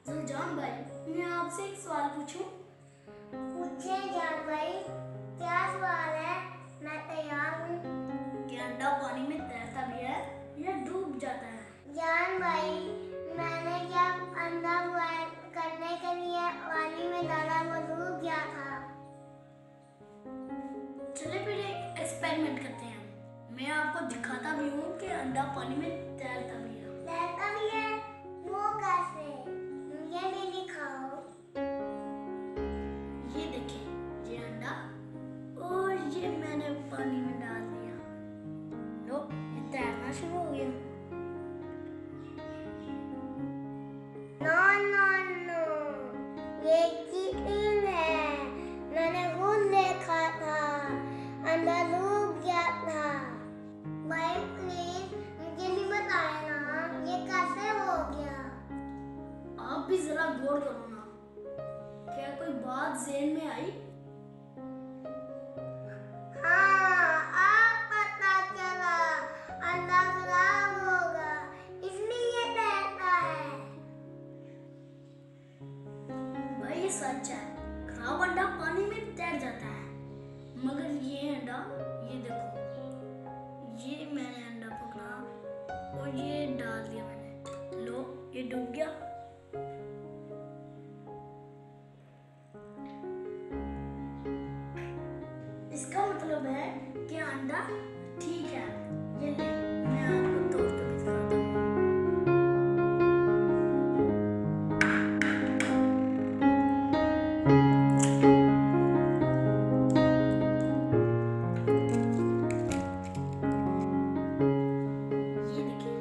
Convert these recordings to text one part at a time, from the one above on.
जुलजान भाई, मैं आपसे एक सवाल पूछूं? पूछे जान भाई, क्या सवाल है? मैं तैयार हूँ। क्या अंडा पानी में तैरता भी है या डूब जाता है? जान भाई, मैंने जब अंडा बॉयल करने के लिए पानी में डाला वो डूब गया था। चलिए फिर एक एक्सपेरिमेंट करते हैं। मैं आपको दिखाता भी हूँ कि अंडा पानी में तैरता भी है। तैरता भी है? वो कैसे? मुझे भी दिखाओ। ये देखिए, ये अंडा और ये मैंने पानी में डाल दिया। लो, ये तैरना शुरू हो गया। नो नो नो, ये चीटिंग है। मैंने खुद देखा था, अंडा डूब गया था। भाई प्लीज मुझे भी बताए ना, ये कैसे हो गया? आप भी जरा गौर करो ना। क्या कोई बात ज़हन में आई? हाँ, अब पता चला। अंडा खराब होगा, इसलिए तैरता है। भाई ये सच है, खराब अंडा पानी में तैर जाता है। मगर ये अंडा, ये देखो, ये मैंने अंडा पकड़ा और ये डाल दिया मैंने। लो, ये डूब गया। इसका मतलब है कि अंडा ठीक है। ये ले, मैं आपको तोड़ के दिखाता हूँ। ये देखिए।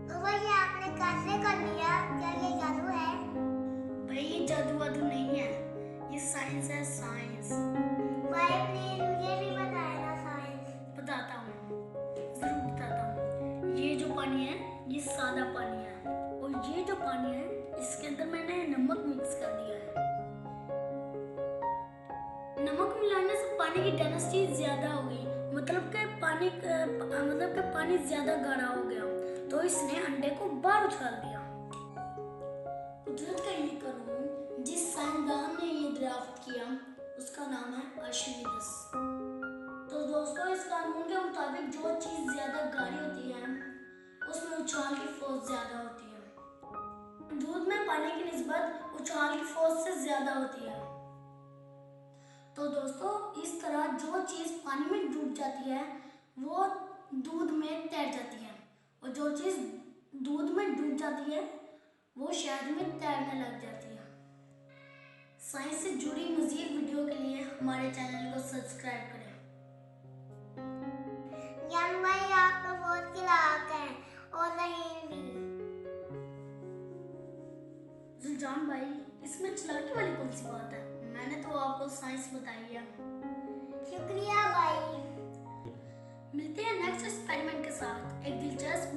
तो भाई आपने कैसे कर लिया? क्या ये जादू है? भाई ये जादू वादू नहीं है, ये साइंस है, साइंस। भाई प्लीज मुझे भी बताए ना साइंस। बताता हूँ, जरूर बताता हूँ। ये जो पानी है, ये सादा पानी है, और ये जो पानी है, इसके अंदर मैंने नमक मिक्स कर दिया है। नमक मिलाने से पानी की डेंसिटी ज्यादा हो गई, मतलब कि पानी ज्यादा गाढ़ा हो गया, तो इसने अंडे को बाहर उछाल दिया। कुदरत का ये कानून, जिस साइंसदान ने ये दरियाफ्त किया, उसका नाम है आर्किमिडीज। तो दोस्तों, इस कानून के मुताबिक जो चीज ज्यादा गाढ़ी होती है, उसमें उछाल की फोर्स ज्यादा होती है। दूध में पानी की निस्बत उछाल की फोर्स से ज्यादा होती है। तो दोस्तों, इस तरह जो चीज पानी में डूब जाती है, वो दूध में तैर जाती है, और जो चीज दूध में डूब जाती है, वो शहद में तैरने लग जाती है। साइंस से जुड़ी मजीद वीडियो के लिए हमारे चैनल को सब्सक्राइब करें। जान भाई आप तो बहुत खिलाफ हैं और रहीम भी। जुलजान भाई, इसमें चालाकी वाली कौन सी बात है? मैंने तो आपको साइंस बताई है। शुक्रिया भाई। मिलते हैं नेक्स्ट एक्सपेरिमेंट के साथ एक दिलचस्प